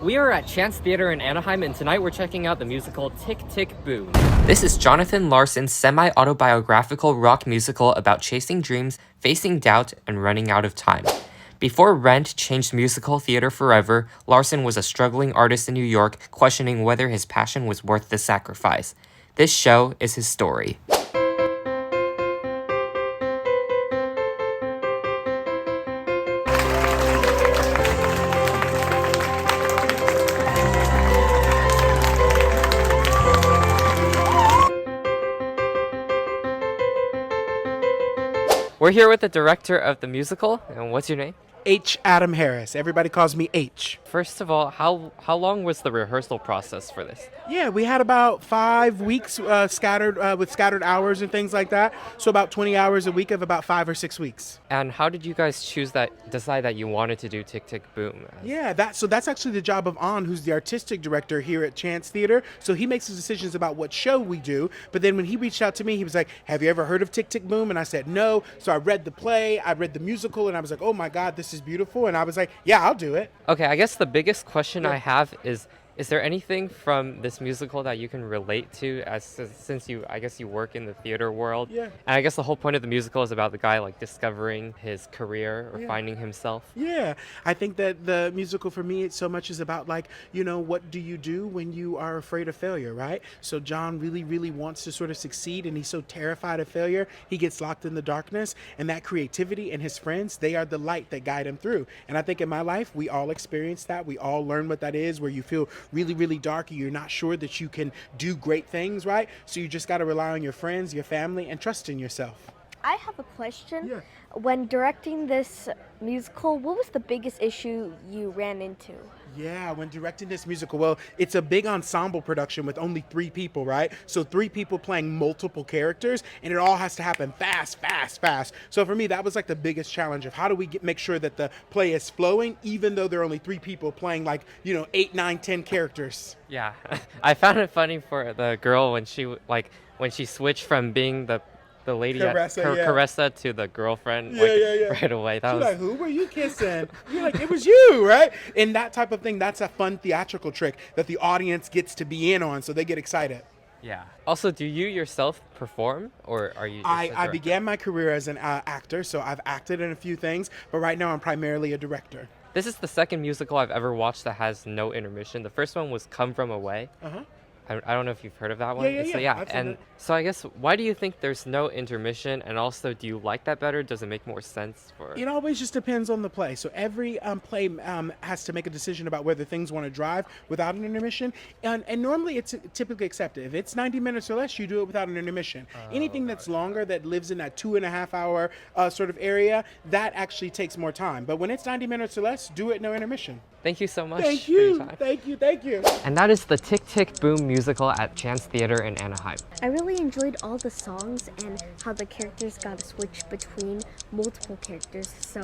We are at Chance Theater in Anaheim, and tonight we're checking out the musical Tick, Tick, Boom. This is Jonathan Larson's semi-autobiographical rock musical about chasing dreams, facing doubt, and running out of time. Before Rent changed musical theater forever, Larson was a struggling artist in New York, questioning whether his passion was worth the sacrifice. This show is his story. We're here with the director of the musical, and what's your name? H. Adam Harris. Everybody calls me H. First of all, how long was the rehearsal process for this? Yeah, we had about 5 weeks scattered with scattered hours and things like that. So about 20 hours a week of about 5 or 6 weeks. And how did you guys decide that you wanted to do Tick, Tick, Boom? Yeah, that's actually the job of An, who's the artistic director here at Chance Theater. So he makes the decisions about what show we do. But then when he reached out to me, he was like, "Have you ever heard of Tick, Tick, Boom?" And I said, "No." So I read the play, I read the musical, and I was like, "Oh my God, this is beautiful." And I was like, "Yeah, I'll do it." Okay, I guess the biggest question I have is there anything from this musical that you can relate to since you work in the theater world? Yeah. And I guess the whole point of the musical is about the guy like discovering his career or finding himself. Yeah, I think that the musical for me, it's so much is about like, what do you do when you are afraid of failure, right? So John really, really wants to sort of succeed, and he's so terrified of failure, he gets locked in the darkness, and that creativity and his friends, they are the light that guide him through. And I think in my life, we all experience that. We all learn what that is, where you feel really, really dark, and you're not sure that you can do great things, right? So you just got to rely on your friends, your family, and trust in yourself. I have a question. Yeah. When directing this musical, what was the biggest issue you ran into? Yeah, when directing this musical, well, it's a big ensemble production with only 3 people, right? So 3 people playing multiple characters, and it all has to happen fast, fast, fast. So for me, that was like the biggest challenge of how do we make sure that the play is flowing, even though there are only 3 people playing 8, 9, 10 characters. Yeah, I found it funny for the girl when she switched from being the lady Caressa to the girlfriend right away. She's like, "Who were you kissing?" You're like, "It was you," right? And that type of thing, that's a fun theatrical trick that the audience gets to be in on, so they get excited. Yeah. Also, do you yourself perform, or are you just a I began my career as an actor, so I've acted in a few things, but right now I'm primarily a director. This is the second musical I've ever watched that has no intermission. The first one was Come From Away. Uh-huh. I don't know if you've heard of that one. Yeah. And so I guess, why do you think there's no intermission? And also, do you like that better? Does it make more sense for? It always just depends on the play. So every play has to make a decision about whether things want to drive without an intermission. And normally it's typically accepted. If it's 90 minutes or less, you do it without an intermission. Anything that's longer, that lives in that 2.5 hour sort of area, that actually takes more time. But when it's 90 minutes or less, do it no intermission. Thank you so much. Thank for your you. time. Thank you. And that is the Tick, Tick, Boom musical at Chance Theater in Anaheim. I really enjoyed all the songs and how the characters got to switch between multiple characters. So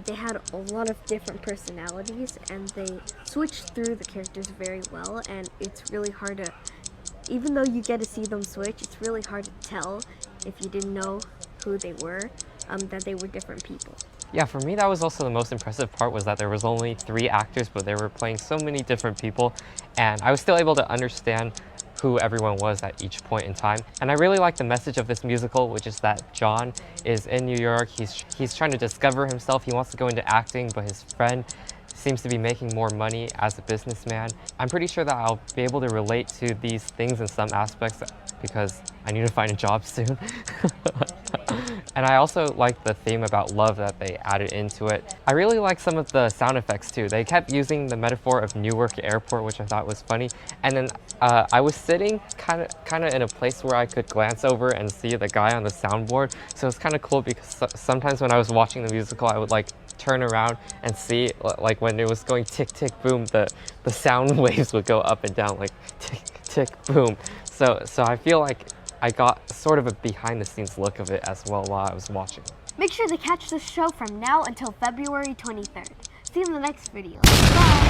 they had a lot of different personalities, and they switched through the characters very well. And it's really hard to, even though you get to see them switch, it's really hard to tell if you didn't know who they were, that they were different people. Yeah, for me, that was also the most impressive part, was that there was only 3 actors, but they were playing so many different people, and I was still able to understand who everyone was at each point in time. And I really like the message of this musical, which is that John is in New York. He's trying to discover himself. He wants to go into acting, but his friend seems to be making more money as a businessman. I'm pretty sure that I'll be able to relate to these things in some aspects because I need to find a job soon. And I also like the theme about love that they added into it. I really like some of the sound effects too. They kept using the metaphor of Newark Airport, which I thought was funny. And then I was sitting kind of in a place where I could glance over and see the guy on the soundboard. So it's kind of cool because sometimes when I was watching the musical, I would turn around and see, when it was going tick, tick, boom, the sound waves would go up and down, like tick, tick, boom. So I feel like I got sort of a behind-the-scenes look of it as well while I was watching. Make sure to catch this show from now until February 23rd. See you in the next video. Bye!